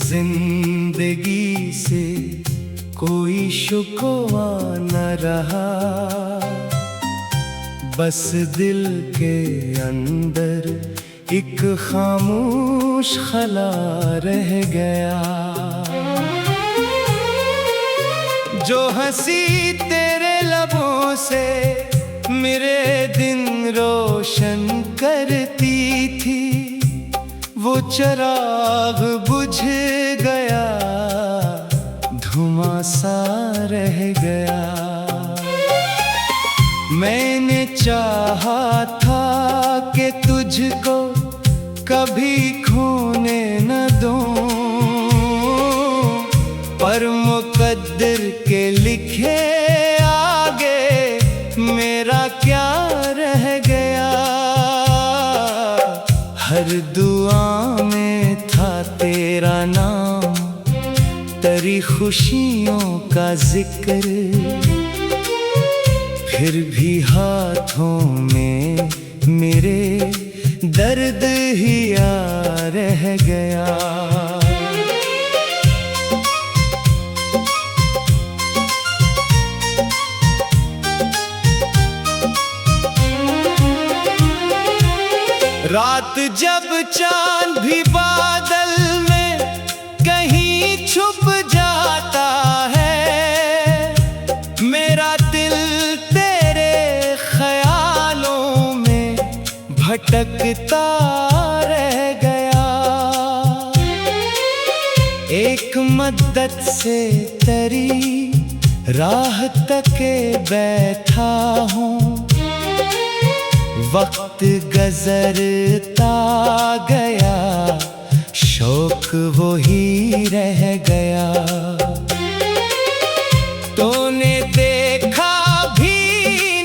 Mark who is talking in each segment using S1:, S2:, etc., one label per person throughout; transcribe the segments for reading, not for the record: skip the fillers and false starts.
S1: जिंदगी से कोई शुकवा न रहा, बस दिल के अंदर एक खामोश खला रह गया। जो हंसी तेरे लबों से मेरे दिन रोशन करती थी, वो चिराग बुझ गया, धुआं सा रह गया। मैंने चाहा था कि तुझको कभी खोने न दूं, पर मुकद्दर के लिखे आगे मेरा क्या रह गया। हर दुआ में था तेरा नाम, तेरी खुशियों का जिक्र, फिर भी हाथों में मेरे दर्द ही आ रह गया। रात जब चांद भी बादल में कहीं छुप जाता है, मेरा दिल तेरे ख्यालों में भटकता रह गया। एक मद्दत से तेरी राह तके बैठा हूँ, वक्त गुज़रता गया, शौक वो ही रह गया। तूने देखा भी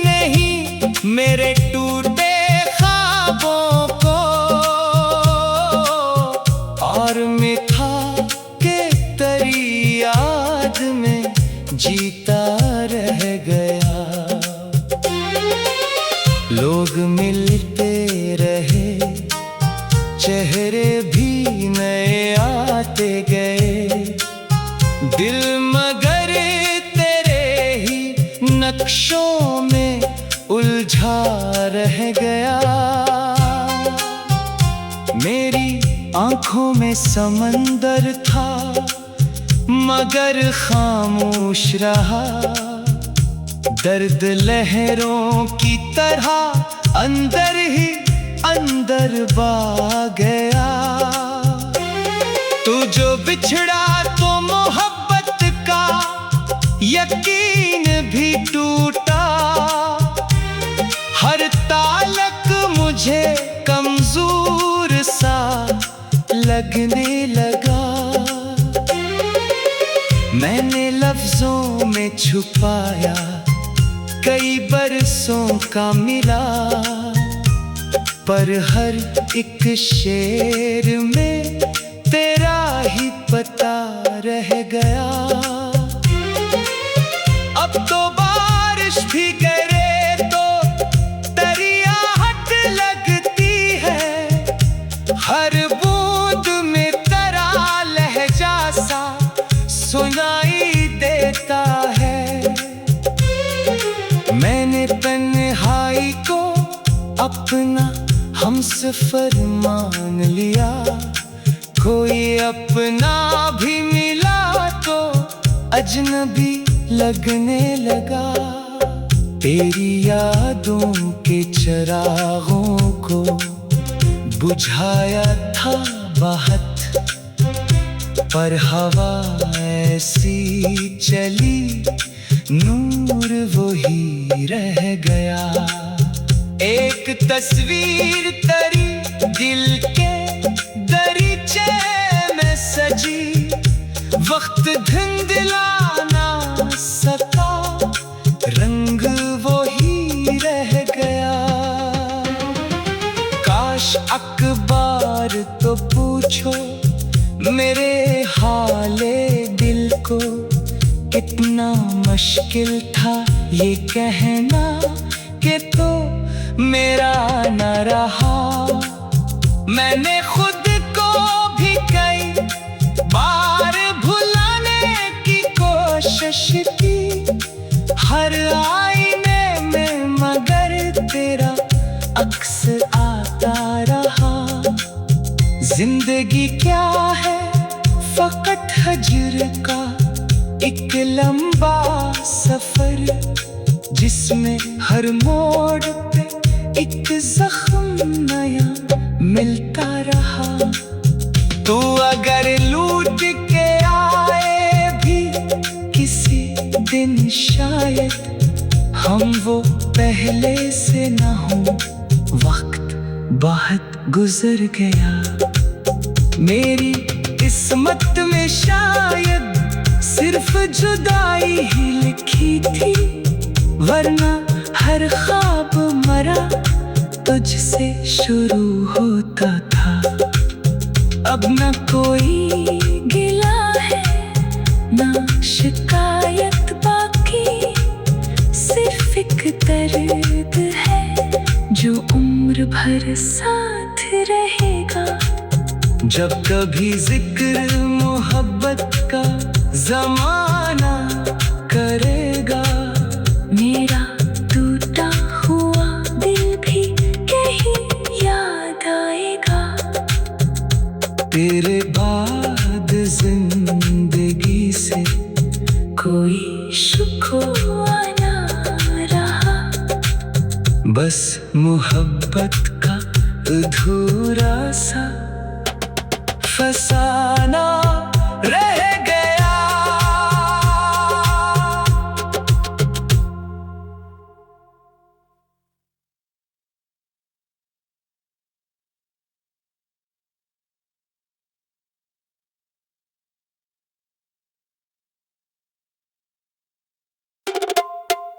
S1: नहीं मेरे टूटे ख्वाबों को, और मैं था कि तेरी याद में जीता रह गया। लोग मिलते रहे, चेहरे भी नए आते गए, दिल मगर तेरे ही नक्शों में उलझा रह गया। मेरी आंखों में समंदर था मगर खामोश रहा, दर्द लहरों की तरह अंदर ही अंदर बहा गया। तू जो बिछड़ा तो मोहब्बत का यकीन भी टूटा, हर ताल्लुक मुझे कमजोर सा लगने लगा। मैंने लफ्जों में छुपाया कई बरसों का मिला, पर हर एक शेर में तेरा ही पता रह गया। अब तो बारिश भी करे तो दरिया हट लगती है, हर बूंद में तेरा लहजा सा सुनाई देता है। मैंने तन्हाई को अपना हमसफर मान लिया, कोई अपना भी मिला तो अजनबी लगने लगा। तेरी यादों के चिरागों को बुझाया था बहुत, पर हवा ऐसी चली नूर वही रह गया। एक तस्वीर तेरी दिल के दरीचे में सजी, वक्त धुंधला ना सका, रंग वही रह गया। काश अखबार तो पूछो मेरे हाले दिल को, कितना मुश्किल था ये कहना कि तो मेरा न रहा। मैंने खुद को भी कई जिंदगी क्या है, फकत हजर का एक लंबा सफर, जिसमें हर मोड़ पे एक जख्म नया मिलता रहा। तू अगर लूट के आए भी किसी दिन, शायद हम वो पहले से ना हो। वक्त बहुत गुजर गया, मेरी किस्मत में शायद सिर्फ जुदाई ही लिखी थी, वरना हर ख्वाब मरा तुझसे शुरू होता था। अब न कोई गिला है, ना शिकायत बाकी, सिर्फ एक दर्द है जो उम्र भर साथ रहेगा। जब कभी जिक्र मोहब्बत का जमाना करेगा, मेरा टूटा हुआ दिल भी कहीं याद आएगा। तेरे बाद जिंदगी से कोई शिकवा ना रहा, बस मोहब्बत का अधूरा सा फसाना रह गया।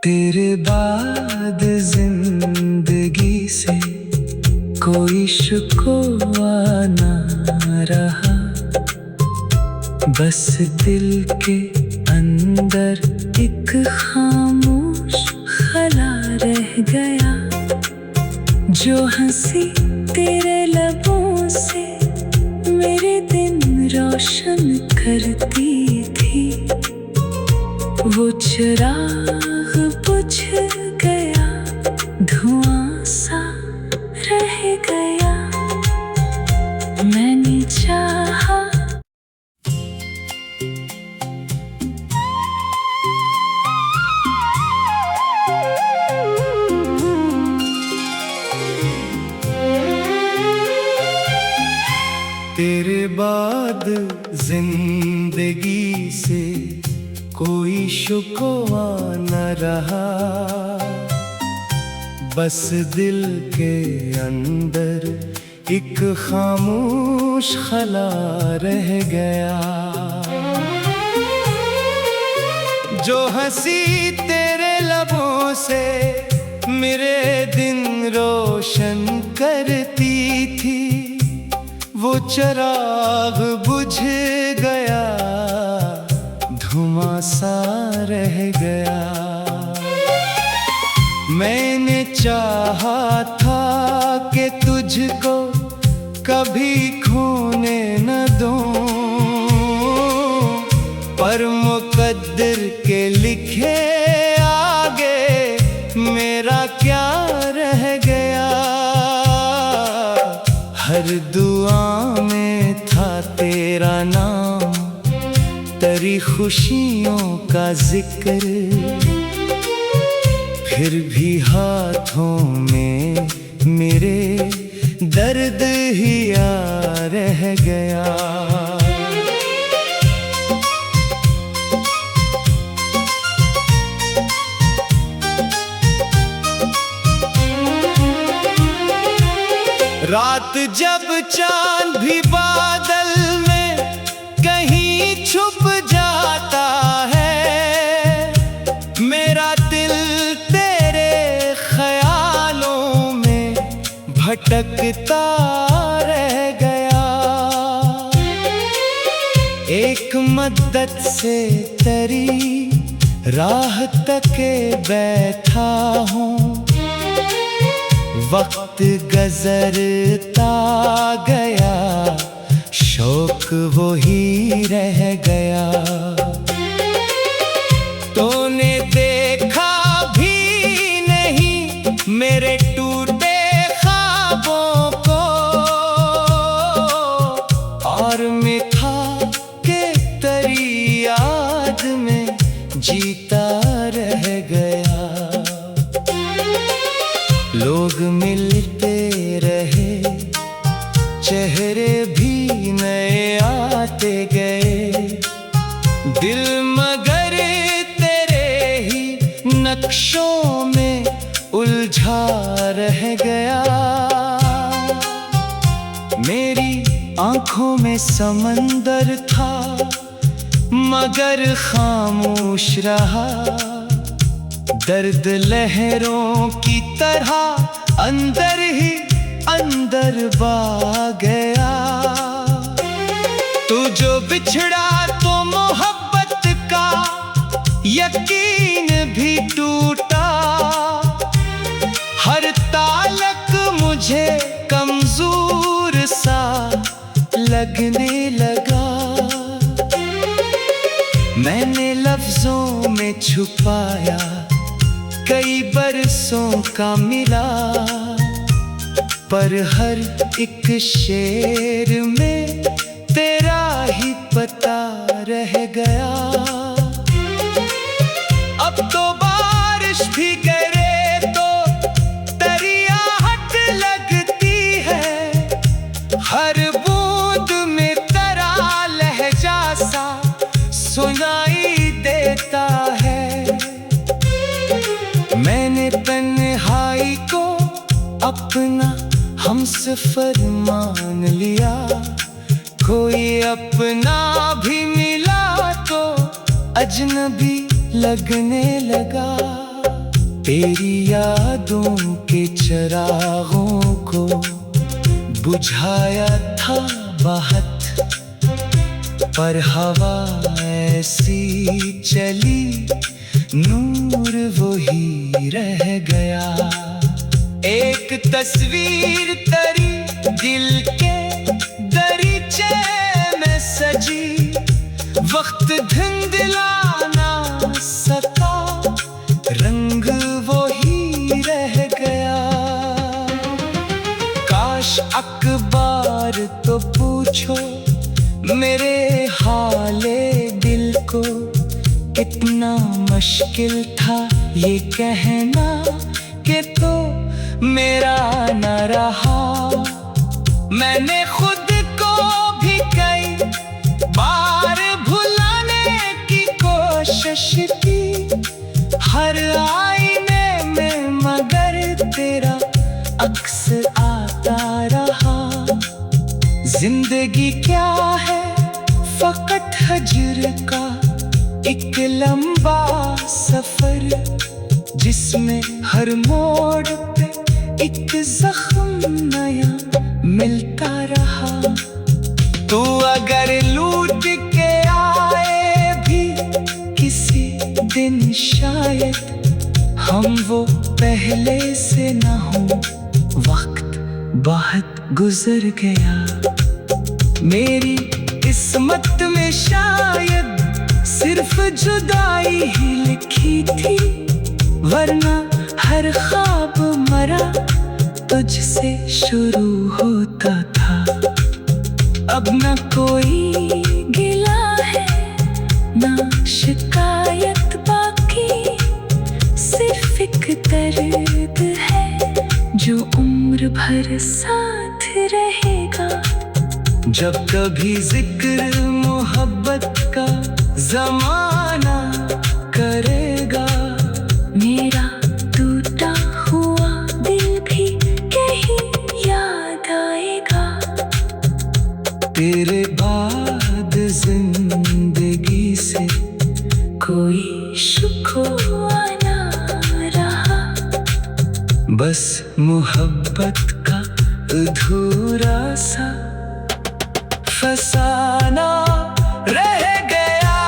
S1: तेरे बाद जिंदगी से कोई शिकवा ना रहा, बस दिल के अंदर एक खामोश खला रह गया। जो हंसी तेरे लबों से मेरे दिन रोशन करती थी, वो चिराग बुझ गया, धुआं सा रह गया। मैंने चाहा तेरे बाद जिंदगी से कोई शिकवा न रहा, बस दिल के अंदर एक खामोश खला रह गया। जो हंसी तेरे लबों से मेरे दिन रोशन करती थी, वो चिराग बुझ गया, धुआं सा रह गया। मैंने चाहा था कि तुझको कभी खोने न दूं, पर मुकद्दर के लिखे आगे मेरा क्या रह गया। हर दुआ में था तेरा नाम, तेरी खुशियों का जिक्र, फिर भी हाथों में मेरे दर्द ही आ रह गया। रात जब चांद भी बादल में कहीं छुप जाता है, मेरा दिल तेरे ख्यालों में भटकता रह गया। एक मद्दत से तेरी राह तके बैठा हूँ, वक्त गुजरता गया, शौक वो ही रह गया। तूने देखा भी नहीं मेरे टूटे ख्वाबों को, आँखों में समंदर था मगर खामोश रहा। दर्द लहरों की तरह अंदर ही अंदर बहा गया। तू जो बिछड़ा तो मोहब्बत का यकीन भी टूटा। हर तालक मुझे कमजोर सा लगने लगा। मैंने लफ्जों में छुपाया कई बरसों का मिला, पर हर एक शेर में तेरा ही पता रह गया। अब तो बारिश भी गिरे तो तरियाहट लगती है। हर बूंद में तेरा लहजा सा सुनाई देता है। मैंने तन्हाई को अपना हमसफर मान लिया। कोई अपना भी मिला तो अजनबी लगने लगा। तेरी यादों के चिरागों को बुझाया था बहुत, पर हवा ऐसी चली नूर वही रह गया। एक तस्वीर तेरी दिल के दरीचे में सजी, वक्त धुंधला ना सका, रंग वही रह गया। काश अखबार तो पूछो मेरे हाले दिल को। कितना मुश्किल था ये कहना कि तो मेरा न रहा। मैंने खुद को भी कई बार भुलाने की कोशिश की, हर आईने में मगर तेरा अक्स आता रहा। जिंदगी क्या है फकत हजर का एक लंबा सफर, जिसमें हर मोड़ पे एक जख्म नया मिलता रहा। तू अगर लूट के आए भी किसी दिन शायद हम वो पहले से ना हो। वक्त बहुत गुजर गया, मेरी किस्मत में शायद सिर्फ जुदाई ही लिखी थी, वरना हर ख्वाब मरा तुझसे शुरू होता था। अब न कोई गिला है ना शिकायत बाकी, सिर्फ एक दर्द है जो उम्र भर साथ रहेगा। जब कभी जिक्र मोहब्बत का जमाना करेगा, मेरा टूटा हुआ दिल भी कहीं याद आएगा। तेरे बाद जिंदगी से कोई शिकवा ना रहा, बस मोहब्बत का अधूरा सा फसाना रह गया।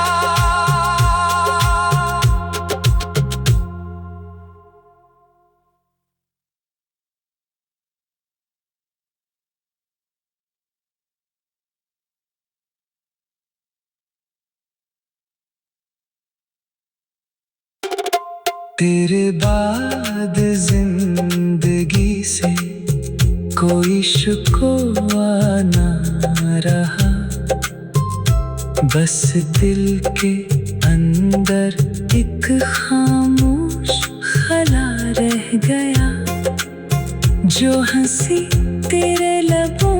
S1: तेरे बाद जिंदगी से कोई शिकवा ना रहा, बस दिल के अंदर एक खामोश खला रह गया। जो हंसी तेरे लबों